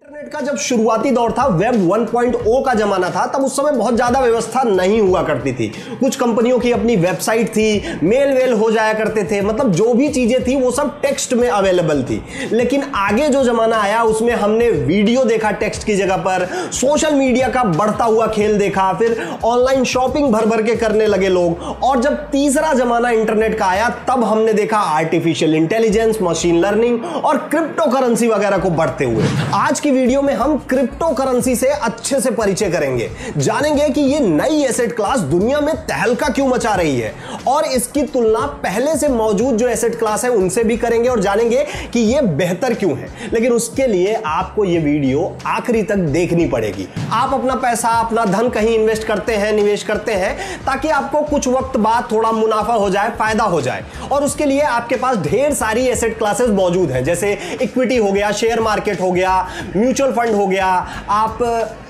Internet का जब शुरुआती दौर था, वेब 1.0 का जमाना था, तब उस समय बहुत ज्यादा व्यवस्था नहीं हुआ करती थी। कुछ कंपनियों की अपनी वेबसाइट थी, मेल वेल हो जाया करते थे, मतलब जो भी चीजें थी वो सब टेक्स्ट में अवेलेबल थी। लेकिन आगे जो जमाना आया उसमें हमने वीडियो देखा टेक्स्ट की जगह पर, सोशल मीडिया का बढ़ता हुआ खेल देखा, फिर ऑनलाइन शॉपिंग भर भर के करने लगे लोग। और जब तीसरा जमाना इंटरनेट का आया तब हमने देखा आर्टिफिशियल इंटेलिजेंस, मशीन लर्निंग और क्रिप्टो करेंसी वगैरह को बढ़ते हुए। आज की वीडियो में हम क्रिप्टो करेंसी से अच्छे से परिचय करेंगे, जानेंगे कि ये नई एसेट क्लास दुनिया में तहलका क्यों मचा रही है और इसकी तुलना पहले से मौजूद जो एसेट क्लास है उनसे भी करेंगे और जानेंगे कि ये बेहतर क्यों है। लेकिन उसके लिए आपको ये वीडियो आखिरी तक देखनी पड़ेगी। आप अपना पैसा, अपना धन कहीं इन्वेस्ट करते हैं, निवेश करते हैं, ताकि आपको कुछ वक्त बाद थोड़ा मुनाफा हो जाए, फायदा हो जाए, और उसके लिए आपके पास ढेर सारी एसेट क्लासेस मौजूद हैं, जैसे इक्विटी हो गया, शेयर मार्केट हो गया, म्यूचुअल फंड हो गया, आप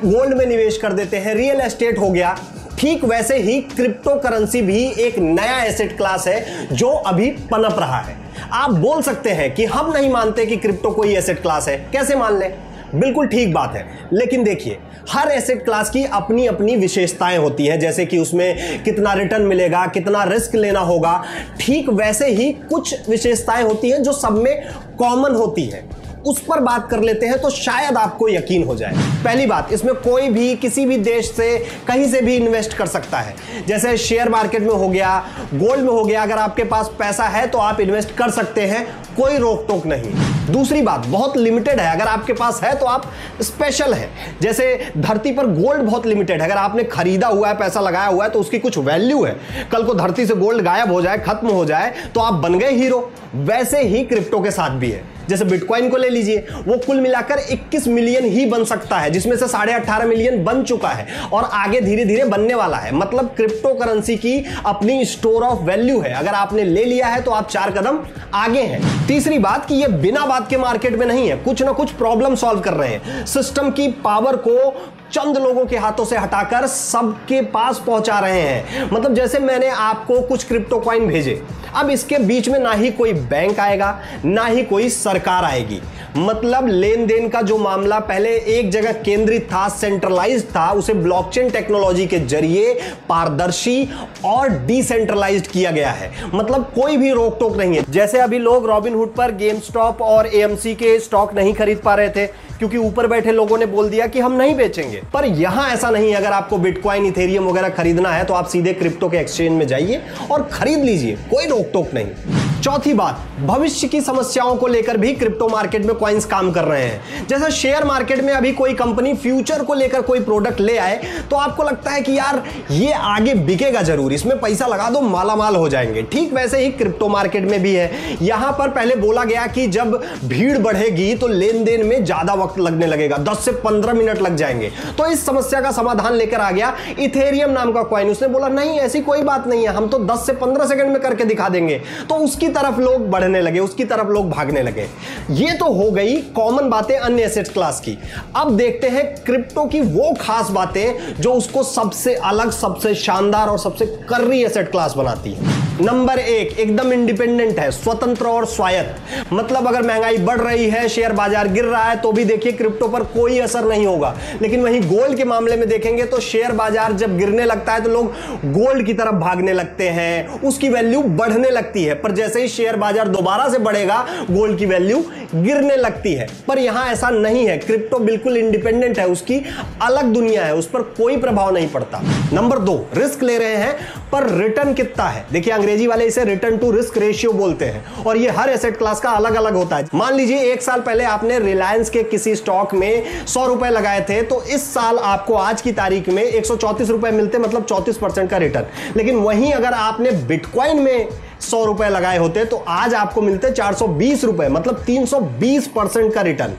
गोल्ड में निवेश कर देते हैं, रियल एस्टेट हो गया। ठीक वैसे ही क्रिप्टो करेंसी भी एक नया एसेट क्लास है जो अभी पनप रहा है। आप बोल सकते हैं कि हम नहीं मानते कि क्रिप्टो कोई एसेट क्लास है, कैसे मान लें? बिल्कुल ठीक बात है, लेकिन देखिए हर एसेट क्लास की अपनी अपनी विशेषताएं होती हैं, जैसे कि उसमें कितना रिटर्न मिलेगा, कितना रिस्क लेना होगा। ठीक वैसे ही कुछ विशेषताएं होती हैं जो सब में कॉमन होती हैं। उस पर बात कर लेते हैं तो शायद आपको यकीन हो जाए। पहली बात, इसमें कोई भी किसी भी देश से कहीं से भी इन्वेस्ट कर सकता है, जैसे शेयर मार्केट में हो गया, गोल्ड में हो गया। अगर आपके पास पैसा है तो आप इन्वेस्ट कर सकते हैं, कोई रोक टोक नहीं। दूसरी बात, बहुत लिमिटेड है। अगर आपके पास है तो आप स्पेशल है। जैसे धरती पर गोल्ड बहुत लिमिटेड है, अगर आपने खरीदा हुआ है, पैसा लगाया हुआ है तो उसकी कुछ वैल्यू है। कल को धरती से गोल्ड गायब हो जाए, खत्म हो जाए तो आप बन गए हीरो। वैसे ही क्रिप्टो के साथ भी है। जैसे बिटकॉइन को ले लीजिए, वो कुल मिलाकर 21 मिलियन ही बन सकता है, जिसमें से 18.5 मिलियन बन चुका है और आगे धीरे धीरे बनने वाला है। मतलब क्रिप्टो करेंसी की अपनी स्टोर ऑफ वैल्यू है। अगर आपने ले लिया है तो आप 4 कदम आगे हैं। तीसरी बात कि ये बिना बात के मार्केट में नहीं है, कुछ ना कुछ प्रॉब्लम सॉल्व कर रहे हैं। सिस्टम की पावर को चंद लोगों के हाथों से हटाकर सबके पास पहुंचा रहे हैं। मतलब जैसे मैंने आपको कुछ क्रिप्टो कॉइन भेजे, अब इसके बीच में ना ही कोई बैंक आएगा, ना ही कोई सरकार आएगी। मतलब लेन देन का जो मामला पहले एक जगह केंद्रित था, सेंट्रलाइज्ड था, उसे ब्लॉकचेन टेक्नोलॉजी के जरिए पारदर्शी और डिसेंट्रलाइज्ड किया गया है। मतलब कोई भी रोक टोक नहीं है। जैसे अभी लोग रॉबिनहुड पर गेमस्टॉप और एएमसी के स्टॉक नहीं खरीद पा रहे थे क्योंकि ऊपर बैठे लोगों ने बोल दिया कि हम नहीं बेचेंगे, पर यहां ऐसा नहीं है। अगर आपको बिटकॉइन, इथेरियम वगैरह खरीदना है तो आप सीधे क्रिप्टो के एक्सचेंज में जाइए और खरीद लीजिए, कोई रोक टोक नहीं। चौथी बात, भविष्य की समस्याओं को लेकर भी क्रिप्टो मार्केट में कॉइन्स काम कर रहे हैं। जैसे शेयर मार्केट में अभी कोई कंपनी फ्यूचर को लेकर कोई प्रोडक्ट ले आए तो आपको लगता है कि यार ये आगे बिकेगा जरूर, इसमें पैसा लगा दो, मालामाल हो जाएंगे। ठीक वैसे ही क्रिप्टो मार्केट में भी है। यहां पर पहले बोला गया कि जब भीड़ बढ़ेगी तो लेन देन में ज्यादा वक्त लगने लगेगा, 10 से 15 मिनट लग जाएंगे। तो इस समस्या का समाधान लेकर आ गया इथेरियम नाम का कॉइन। उसने बोला नहीं, ऐसी कोई बात नहीं है, हम तो 10 से 15 सेकंड में करके दिखा देंगे। तो उसकी तरफ लोग बढ़ने लगे, उसकी तरफ लोग भागने लगे। ये तो हो गई कॉमन बातें अन्य एसेट क्लास की। अब देखते हैं क्रिप्टो की वो खास बातें जो उसको सबसे अलग, सबसे शानदार और सबसे कर्री एसेट क्लास बनाती है। नंबर 1, एकदम इंडिपेंडेंट है, स्वतंत्र और स्वायत्त। मतलब अगर महंगाई बढ़ रही है, शेयर बाजार गिर रहा है, तो भी देखिए क्रिप्टो पर कोई असर नहीं होगा। लेकिन वहीं गोल्ड के मामले में देखेंगे तो शेयर बाजार जब गिरने लगता है तो लोग गोल्ड की तरफ भागने लगते हैं, उसकी वैल्यू बढ़ने लगती है। पर जैसे ही शेयर बाजार दोबारा से बढ़ेगा, गोल्ड की वैल्यू गिरने लगती है। पर यहां ऐसा नहीं है, क्रिप्टो बिल्कुल इंडिपेंडेंट है, उसकी अलग दुनिया है, उस पर कोई प्रभाव नहीं पड़ता। नंबर 2, रिस्क ले रहे हैं पर रिटर्न कितना है? देखिए अंग्रेजी वाले इसे रिटर्न टू रिस्क रेशियो बोलते हैं और ये हर एसेट क्लास का अलग अलग होता है। मान लीजिए 1 साल पहले आपने रिलायंस के किसी स्टॉक में 100 रुपए लगाए थे, तो इस साल आपको आज की तारीख में 134 रुपए मिलते, मतलब 34% का रिटर्न। लेकिन वहीं अगर आपने बिटकॉइन में 100 रुपए लगाए होते तो आज आपको मिलते 420 रुपए, मतलब 320% का रिटर्न।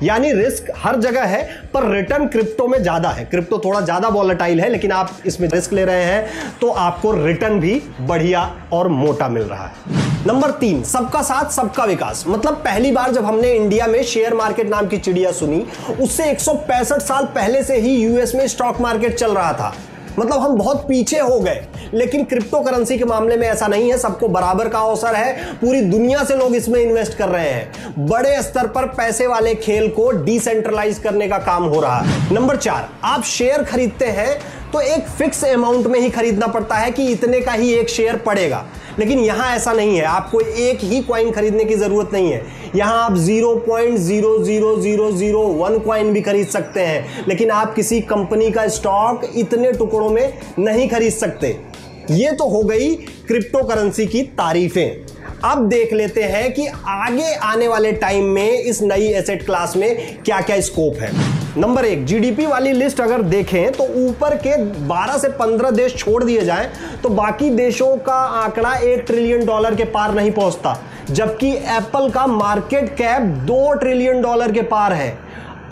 यानी रिस्क हर जगह है पर रिटर्न क्रिप्टो में ज्यादा है। क्रिप्टो थोड़ा ज्यादा वॉलेटाइल है, लेकिन आप इसमें रिस्क ले रहे हैं तो आपको रिटर्न भी बढ़िया और मोटा मिल रहा है। नंबर 3, सबका साथ सबका विकास। मतलब पहली बार जब हमने इंडिया में शेयर मार्केट नाम की चिड़िया सुनी, उससे 165 साल पहले से ही यूएस में स्टॉक मार्केट चल रहा था। मतलब हम बहुत पीछे हो गए। लेकिन क्रिप्टो करेंसी के मामले में ऐसा नहीं है, सबको बराबर का अवसर है, पूरी दुनिया से लोग इसमें इन्वेस्ट कर रहे हैं। बड़े स्तर पर पैसे वाले खेल को डिसेंट्रलाइज करने का काम हो रहा है। नंबर 4, आप शेयर खरीदते हैं तो एक फिक्स अमाउंट में ही खरीदना पड़ता है कि इतने का ही एक शेयर पड़ेगा, लेकिन यहां ऐसा नहीं है। आपको एक ही कॉइन खरीदने की जरूरत नहीं है। यहां आप 0.00001 कॉइन भी खरीद सकते हैं, लेकिन आप किसी कंपनी का स्टॉक इतने टुकड़ों में नहीं खरीद सकते। ये तो हो गई क्रिप्टो करेंसी की तारीफें। अब देख लेते हैं कि आगे आने वाले टाइम में इस नई एसेट क्लास में क्या क्या स्कोप है। नंबर 1, जीडीपी वाली लिस्ट अगर देखें तो ऊपर के 12 से 15 देश छोड़ दिए जाएं तो बाकी देशों का आंकड़ा $1 ट्रिलियन के पार नहीं पहुंचता, जबकि एप्पल का मार्केट कैप $2 ट्रिलियन के पार है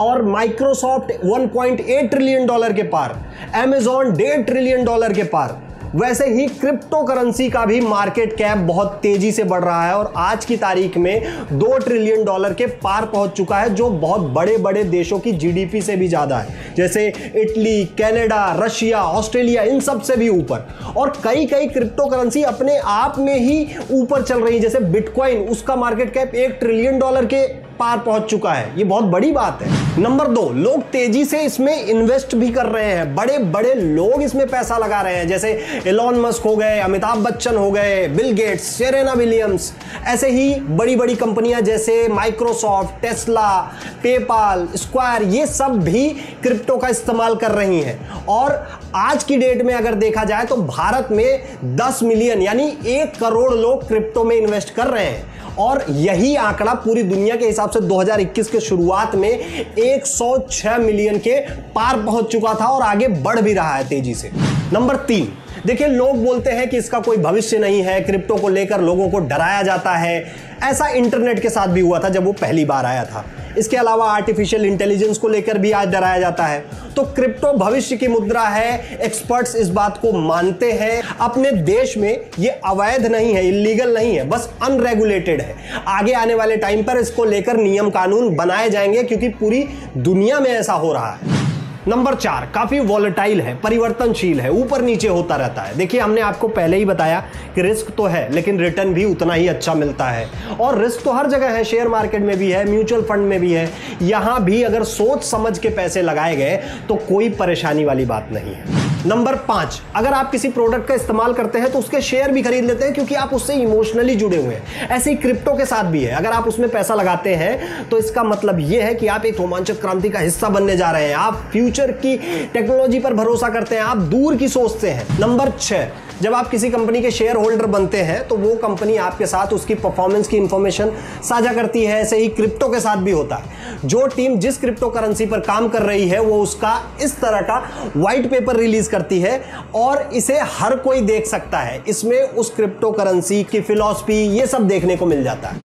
और माइक्रोसॉफ्ट $1.8 ट्रिलियन के पार, अमेजॉन $1.5 ट्रिलियन के पार। वैसे ही क्रिप्टो करेंसी का भी मार्केट कैप बहुत तेजी से बढ़ रहा है और आज की तारीख में $2 ट्रिलियन के पार पहुंच चुका है, जो बहुत बड़े बड़े देशों की जीडीपी से भी ज्यादा है, जैसे इटली, कनाडा, रशिया, ऑस्ट्रेलिया, इन सब से भी ऊपर। और कई क्रिप्टो करेंसी अपने आप में ही ऊपर चल रही है, जैसे बिटकॉइन, उसका मार्केट कैप $1 ट्रिलियन के पार पहुंच चुका है। ये बहुत बड़ी बात है। नंबर 2, लोग तेजी से इसमें इन्वेस्ट भी कर रहे हैं। बड़े बड़े लोग इसमें पैसा लगा रहे हैं, जैसे एलोन मस्क हो गए, अमिताभ बच्चन हो गए, बिल गेट्स, सेरेना विलियम्स। ऐसे ही बड़ी बड़ी कंपनियां जैसे माइक्रोसॉफ्ट, टेस्ला, पेपाल, स्क्वायर, ये सब भी क्रिप्टो का इस्तेमाल कर रही हैं। और आज की डेट में अगर देखा जाए तो भारत में 10 मिलियन यानी 1 करोड़ लोग क्रिप्टो में इन्वेस्ट कर रहे हैं, और यही आंकड़ा पूरी दुनिया के हिसाब से 2021 के शुरुआत में 106 मिलियन के पार पहुंच चुका था और आगे बढ़ भी रहा है तेजी से। नंबर 3, देखिए, लोग बोलते हैं कि इसका कोई भविष्य नहीं है, क्रिप्टो को लेकर लोगों को डराया जाता है। ऐसा इंटरनेट के साथ भी हुआ था जब वो पहली बार आया था। इसके अलावा आर्टिफिशियल इंटेलिजेंस को लेकर भी आज डराया जाता है। तो क्रिप्टो भविष्य की मुद्रा है, एक्सपर्ट्स इस बात को मानते हैं। अपने देश में ये अवैध नहीं है, इलीगल नहीं है, बस अनरेगुलेटेड है। आगे आने वाले टाइम पर इसको लेकर नियम कानून बनाए जाएंगे, क्योंकि पूरी दुनिया में ऐसा हो रहा है। नंबर 4, काफी वॉलेटाइल है, परिवर्तनशील है, ऊपर नीचे होता रहता है। देखिए, हमने आपको पहले ही बताया कि रिस्क तो है, लेकिन रिटर्न भी उतना ही अच्छा मिलता है। और रिस्क तो हर जगह है, शेयर मार्केट में भी है, म्यूचुअल फंड में भी है। यहां भी अगर सोच समझ के पैसे लगाए गए तो कोई परेशानी वाली बात नहीं है। नंबर 5, अगर आप किसी प्रोडक्ट का इस्तेमाल करते हैं तो उसके शेयर भी खरीद लेते हैं, क्योंकि आप उससे इमोशनली जुड़े हुए हैं। ऐसे ही क्रिप्टो के साथ भी है। अगर आप उसमें पैसा लगाते हैं तो इसका मतलब यह है कि आप एक रोमांचक क्रांति का हिस्सा बनने जा रहे हैं। आप फ्यूचर की टेक्नोलॉजी पर भरोसा करते हैं, आप दूर की सोचते हैं। नंबर 6, जब आप किसी कंपनी के शेयर होल्डर बनते हैं तो वो कंपनी आपके साथ उसकी परफॉर्मेंस की इंफॉर्मेशन साझा करती है। ऐसे ही क्रिप्टो के साथ भी होता है। जो टीम जिस क्रिप्टो करेंसी पर काम कर रही है वो उसका इस तरह का व्हाइट पेपर रिलीज करती है और इसे हर कोई देख सकता है। इसमें उस क्रिप्टो करेंसी की फिलॉसफी ये सब देखने को मिल जाता है।